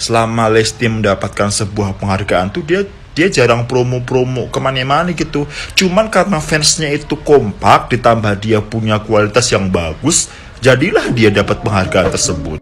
selama Lesti mendapatkan sebuah penghargaan tuh dia jarang promo-promo kemana-mana gitu. Cuman karena fansnya itu kompak, ditambah dia punya kualitas yang bagus, jadilah dia dapat penghargaan tersebut.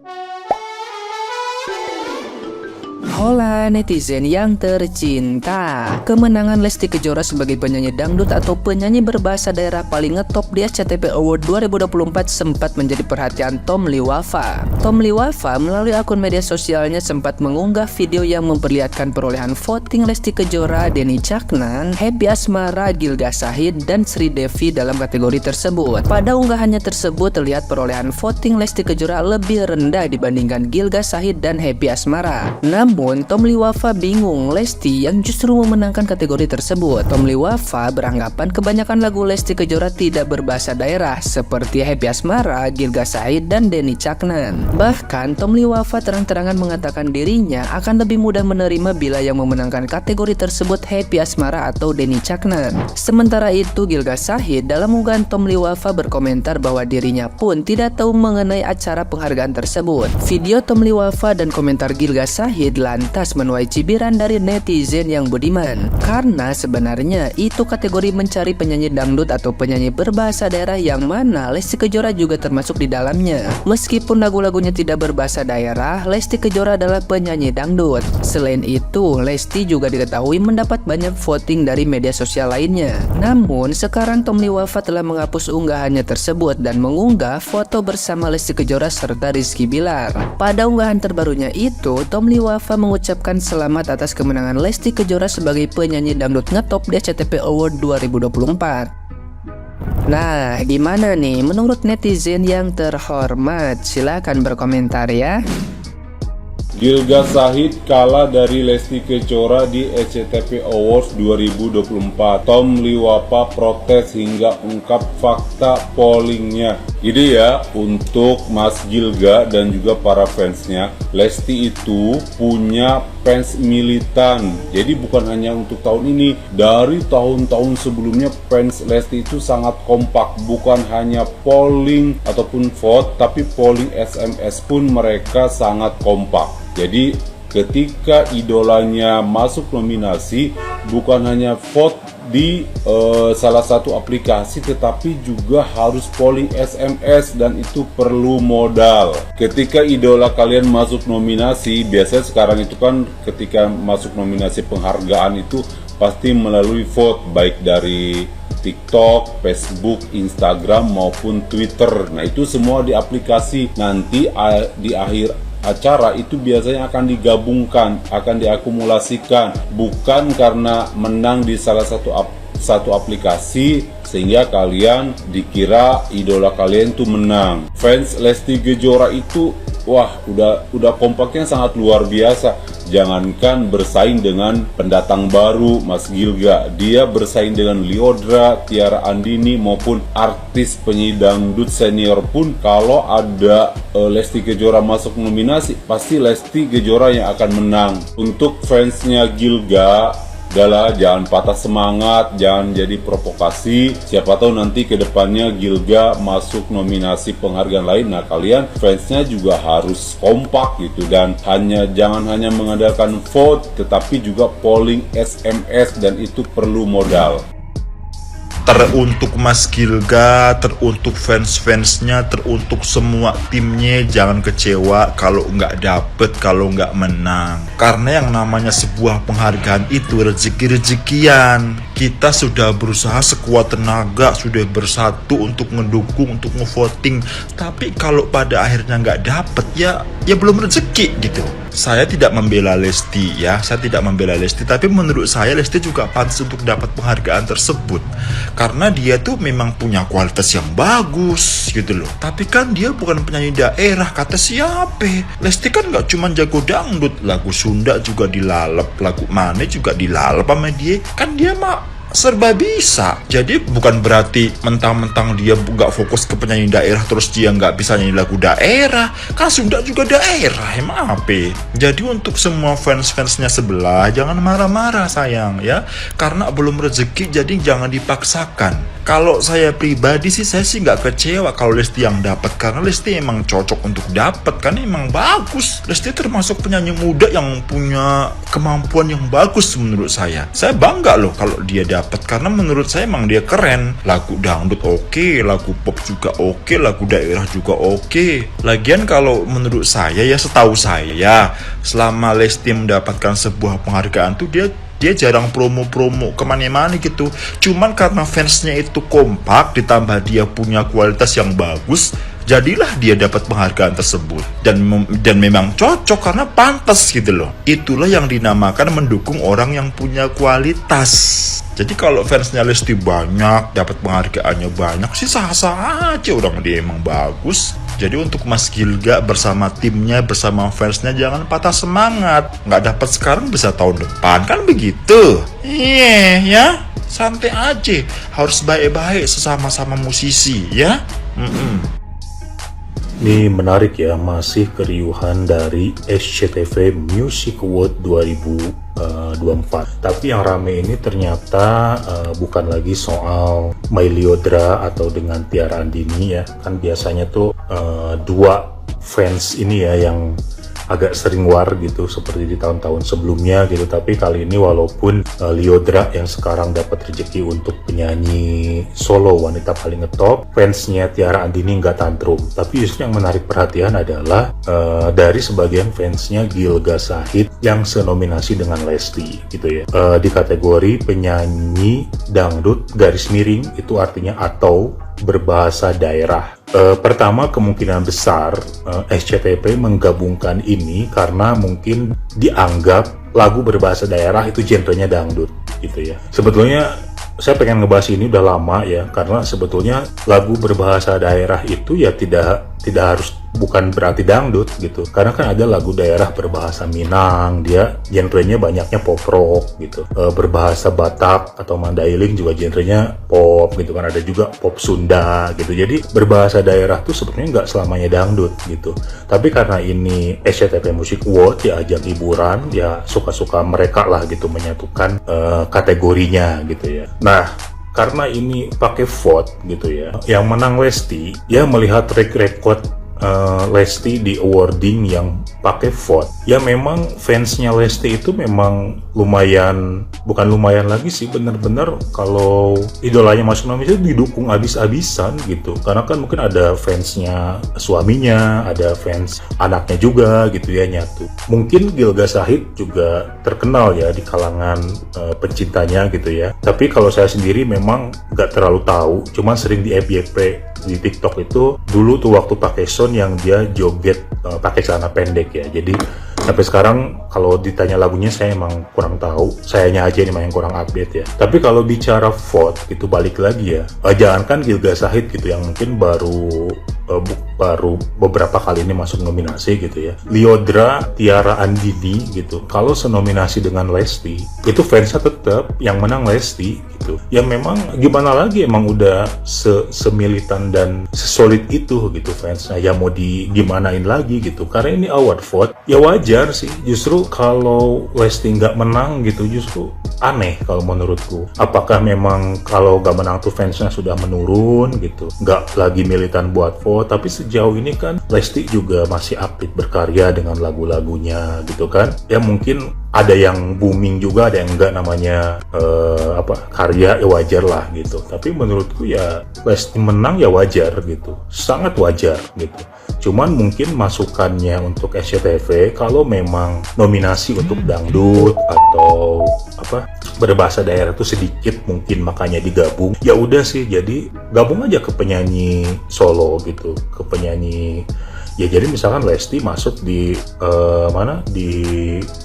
Hola netizen yang tercinta, kemenangan Lesti Kejora sebagai penyanyi dangdut atau penyanyi berbahasa daerah paling ngetop di SCTV Award 2024 sempat menjadi perhatian Tom Liwafa. Tom Liwafa melalui akun media sosialnya sempat mengunggah video yang memperlihatkan perolehan voting Lesti Kejora, Denny Caknan, Happy Asmara, Gilga Syahid, dan Sri Devi dalam kategori tersebut. Pada unggahannya tersebut terlihat perolehan voting Lesti Kejora lebih rendah dibandingkan Gilga Syahid dan Happy Asmara. Namun Tom Liwafa bingung Lesti yang justru memenangkan kategori tersebut. Tom Liwafa beranggapan kebanyakan lagu Lesti Kejora tidak berbahasa daerah seperti Happy Asmara, Gilga Syahid, dan Denny Caknan. Bahkan Tom Liwafa terang-terangan mengatakan dirinya akan lebih mudah menerima bila yang memenangkan kategori tersebut Happy Asmara atau Denny Caknan. Sementara itu Gilga Syahid dalam unggahan Tom Liwafa berkomentar bahwa dirinya pun tidak tahu mengenai acara penghargaan tersebut. Video Tom Liwafa dan komentar Gilga Syahid lantas menuai cibiran dari netizen yang budiman, karena sebenarnya itu kategori mencari penyanyi dangdut atau penyanyi berbahasa daerah yang mana Lesti Kejora juga termasuk di dalamnya. Meskipun lagu-lagunya tidak berbahasa daerah, Lesti Kejora adalah penyanyi dangdut. Selain itu, Lesti juga diketahui mendapat banyak voting dari media sosial lainnya. Namun, sekarang Tom Liwafa telah menghapus unggahannya tersebut dan mengunggah foto bersama Lesti Kejora serta Rizky Bilar. Pada unggahan terbarunya itu, Tom Liwafa mengucapkan selamat atas kemenangan Lesti Kejora sebagai penyanyi dangdut ngetop di SCTV Award 2024. Nah, gimana nih menurut netizen yang terhormat? Silahkan berkomentar ya. Gilga Syahid kalah dari Lesti Kejora di SCTV Awards 2024. Tom Liwafa protes hingga ungkap fakta pollingnya. Jadi ya, untuk Mas Gilga dan juga para fansnya, Lesti itu punya fans militan. Jadi bukan hanya untuk tahun ini, dari tahun-tahun sebelumnya fans Lesti itu sangat kompak. Bukan hanya polling ataupun vote, tapi polling SMS pun mereka sangat kompak. Jadi ketika idolanya masuk nominasi, bukan hanya vote di salah satu aplikasi, tetapi juga harus polling SMS dan itu perlu modal. Ketika idola kalian masuk nominasi, biasanya sekarang itu kan ketika masuk nominasi penghargaan itu pasti melalui vote, baik dari TikTok, Facebook, Instagram maupun Twitter. Nah itu semua di aplikasi. Nanti di akhir acara itu biasanya akan digabungkan, akan diakumulasikan, bukan karena menang di salah satu aplikasi sehingga kalian dikira idola kalian tuh menang. Fans Lesti Kejora itu wah udah kompaknya sangat luar biasa. Jangankan bersaing dengan pendatang baru Mas Gilga, dia bersaing dengan Lyodra, Tiara Andini maupun artis penyanyi dangdut senior pun. Kalau ada Lesti Kejora masuk nominasi, pasti Lesti Kejora yang akan menang. Untuk fansnya Gilga, udahlah, jangan patah semangat, jangan jadi provokasi. Siapa tahu nanti ke depannya Gilga masuk nominasi penghargaan lain. Nah, kalian fansnya juga harus kompak gitu, dan jangan hanya mengandalkan vote, tetapi juga polling SMS, dan itu perlu modal. Teruntuk Mas Gilga, teruntuk fans-fansnya, teruntuk semua timnya, jangan kecewa kalau nggak dapet, kalau nggak menang. Karena yang namanya sebuah penghargaan itu rezeki-rezekian. Kita sudah berusaha sekuat tenaga, sudah bersatu untuk mendukung, untuk ngevoting. Tapi kalau pada akhirnya nggak dapet, ya belum rezeki gitu. Saya tidak membela Lesti ya, saya tidak membela Lesti, tapi menurut saya Lesti juga pantas untuk dapat penghargaan tersebut. Karena dia tuh memang punya kualitas yang bagus gitu loh. Tapi kan dia bukan penyanyi daerah, kata siapa? Lesti kan gak cuma jago dangdut, lagu Sunda juga dilalep, lagu Mane juga dilalep sama dia. Kan dia mah serba bisa. Jadi bukan berarti mentang-mentang dia nggak fokus ke penyanyi daerah terus dia nggak bisa nyanyi lagu daerah. Kan Sunda juga daerah, emang apa? Jadi untuk semua fans-fansnya sebelah jangan marah-marah sayang ya, karena belum rezeki jadi jangan dipaksakan. Kalau saya pribadi sih, saya sih nggak kecewa kalau Lesti yang dapat, karena Lesti emang cocok untuk dapat, kan emang bagus. Lesti termasuk penyanyi muda yang punya kemampuan yang bagus menurut saya. Saya bangga loh kalau dia dapat, karena menurut saya emang dia keren. Lagu dangdut oke, lagu pop juga oke, lagu daerah juga oke. Lagian kalau menurut saya ya, setahu saya selama Lesti mendapatkan sebuah penghargaan tuh dia jarang promo-promo kemana-mana gitu. Cuman karena fansnya itu kompak, ditambah dia punya kualitas yang bagus, jadilah dia dapat penghargaan tersebut. Dan memang cocok karena pantas gitu loh. Itulah yang dinamakan mendukung orang yang punya kualitas. Jadi kalau fansnya Lesti banyak, dapat penghargaannya banyak sih sah-sah aja, orang dia emang bagus. Jadi untuk Mas Gilga bersama timnya, bersama fansnya jangan patah semangat. Nggak dapat sekarang bisa tahun depan, kan begitu? Iya ya, santai aja. Harus baik-baik sesama-sama musisi ya. Ini menarik ya, masih keriuhan dari SCTV Music Award 2024. Tapi yang rame ini ternyata bukan lagi soal Mailiodra atau dengan Tiara Andini ya. Kan biasanya tuh dua fans ini ya yang agak sering war gitu seperti di tahun-tahun sebelumnya gitu. Tapi kali ini walaupun Liodra yang sekarang dapat rezeki untuk penyanyi solo wanita paling ngetop, fansnya Tiara Andini nggak tantrum. Tapi justru yang menarik perhatian adalah dari sebagian fansnya Gilga Shahid yang senominasi dengan Lesti gitu ya, di kategori penyanyi dangdut garis miring, itu artinya atau berbahasa daerah. Pertama, kemungkinan besar SCTV menggabungkan ini karena mungkin dianggap lagu berbahasa daerah itu genrenya dangdut gitu ya. Sebetulnya saya pengen ngebahas ini udah lama ya, karena sebetulnya lagu berbahasa daerah itu ya tidak harus, bukan berarti dangdut gitu. Karena kan ada lagu daerah berbahasa Minang, dia genrenya banyaknya pop rock gitu. Berbahasa Batak atau Mandailing juga genrenya pop gitu kan. Ada juga pop Sunda gitu. Jadi berbahasa daerah tuh sebetulnya nggak selamanya dangdut gitu. Tapi karena ini SCTV Music Award ya, ajang hiburan, ya suka-suka mereka lah gitu menyatukan kategorinya gitu ya. Nah, karena ini pakai vote gitu ya, yang menang Lesti, ya melihat track record Lesti di awarding yang pakai vote, ya memang fansnya Lesti itu memang lumayan, bukan lumayan lagi sih, bener-bener kalau idolanya masuk nominasi itu didukung abis-abisan gitu. Karena kan mungkin ada fansnya suaminya, ada fans anaknya juga gitu ya nyatu. Mungkin Gilga Shahid juga terkenal ya di kalangan pencintanya gitu ya. Tapi kalau saya sendiri memang nggak terlalu tahu, cuman sering di FYP di TikTok itu dulu tuh waktu pakai sound yang dia joget pakai celana pendek ya. Jadi sampai sekarang kalau ditanya lagunya saya emang kurang tahu, sayanya aja nih yang kurang update ya. Tapi kalau bicara vote itu balik lagi ya, jangankan Gilga Shahid gitu yang mungkin baru beberapa kali ini masuk nominasi gitu ya, Liodra, Tiara Andini gitu, kalau senominasi dengan Lesti itu fansnya tetap yang menang Lesti gitu. Ya memang gimana lagi, emang udah semilitan dan sesolid itu gitu fansnya, ya mau gimanain lagi gitu. Karena ini award vote ya wajar sih. Justru kalau Lesti nggak menang gitu justru aneh kalau menurutku. Apakah memang kalau nggak menang tuh fansnya sudah menurun gitu, nggak lagi militan buat vote? Tapi sejauh ini kan Lesti juga masih aktif berkarya dengan lagu-lagunya gitu kan. Ya mungkin ada yang booming juga, ada yang enggak, namanya karya ya wajar lah gitu. Tapi menurutku ya Lesti menang ya wajar gitu, sangat wajar gitu. Cuman mungkin masukannya untuk SCTV kalau memang nominasi untuk dangdut atau berbahasa daerah itu sedikit mungkin, makanya digabung. Ya udah sih, jadi gabung aja ke penyanyi solo gitu, ke penyanyi Ya jadi misalkan Lesti masuk di di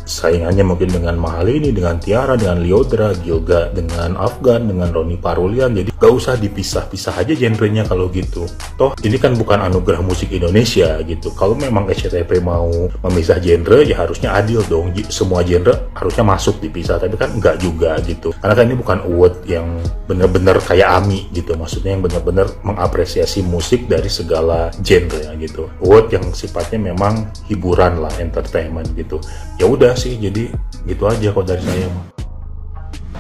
saingannya mungkin dengan Mahalini, dengan Tiara, dengan Lyodra, Gilga, dengan Afgan, dengan Roni Parulian. Jadi gak usah dipisah-pisah aja genrenya kalau gitu. Toh ini kan bukan anugerah musik Indonesia gitu. Kalau memang SCTV mau memisah genre ya harusnya adil dong. Semua genre harusnya masuk dipisah, tapi kan enggak juga gitu. Karena kan ini bukan award yang bener-bener kayak AMI gitu. Maksudnya yang bener-bener mengapresiasi musik dari segala genre ya gitu. Award yang sifatnya memang hiburan lah, entertainment gitu. Ya udah sih, jadi gitu aja kok dari saya mah.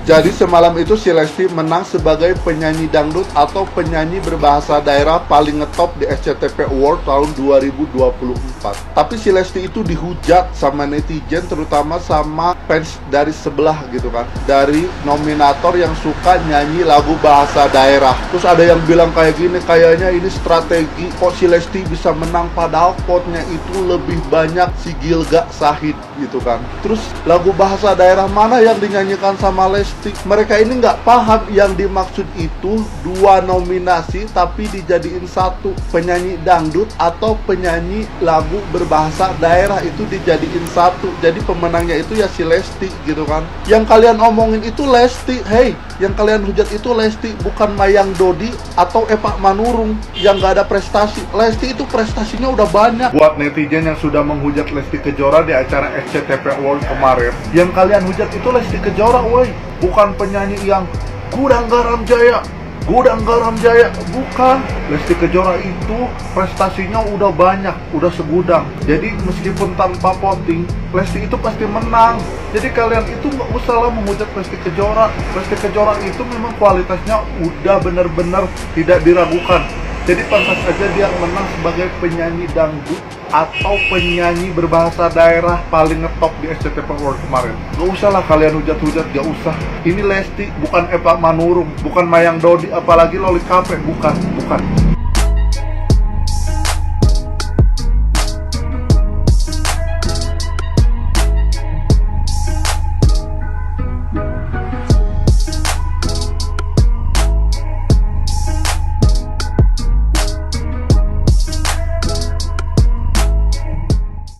Jadi semalam itu si Lesti menang sebagai penyanyi dangdut atau penyanyi berbahasa daerah paling ngetop di SCTV Award tahun 2024. Tapi si Lesti itu dihujat sama netizen, terutama sama fans dari sebelah gitu kan, dari nominator yang suka nyanyi lagu bahasa daerah. Terus ada yang bilang kayak gini, kayaknya ini strategi kok si Lesti bisa menang, padahal potnya itu lebih banyak si Gilga Sahid gitu kan. Terus lagu bahasa daerah mana yang dinyanyikan sama Lesti? Mereka ini nggak paham yang dimaksud itu dua nominasi tapi dijadiin satu. Penyanyi dangdut atau penyanyi lagu berbahasa daerah itu dijadiin satu. Jadi pemenangnya itu ya si Lesti gitu kan. Yang kalian omongin itu Lesti, hey, yang kalian hujat itu Lesti, bukan Mayang Dodi atau Eva Manurung yang nggak ada prestasi. Lesti itu prestasinya udah banyak. Buat netizen yang sudah menghujat Lesti Kejora di acara SCTV Award kemarin, yang kalian hujat itu Lesti Kejora, woi, bukan penyanyi yang Gudang Garam Jaya, bukan. Lesti Kejora itu prestasinya udah banyak, udah segudang. Jadi meskipun tanpa voting, Lesti itu pasti menang. Jadi kalian itu nggak usah lah menghujat Lesti Kejora. Lesti Kejora itu memang kualitasnya udah bener-bener tidak diragukan. Jadi pantas aja dia menang sebagai penyanyi dangdut atau penyanyi berbahasa daerah paling ngetop di SCTV Award kemarin. Gak usah lah kalian hujat-hujat, gak usah. Ini Lesti, bukan Eva Manurung, bukan Mayang Dodi, apalagi Loli Kape, bukan.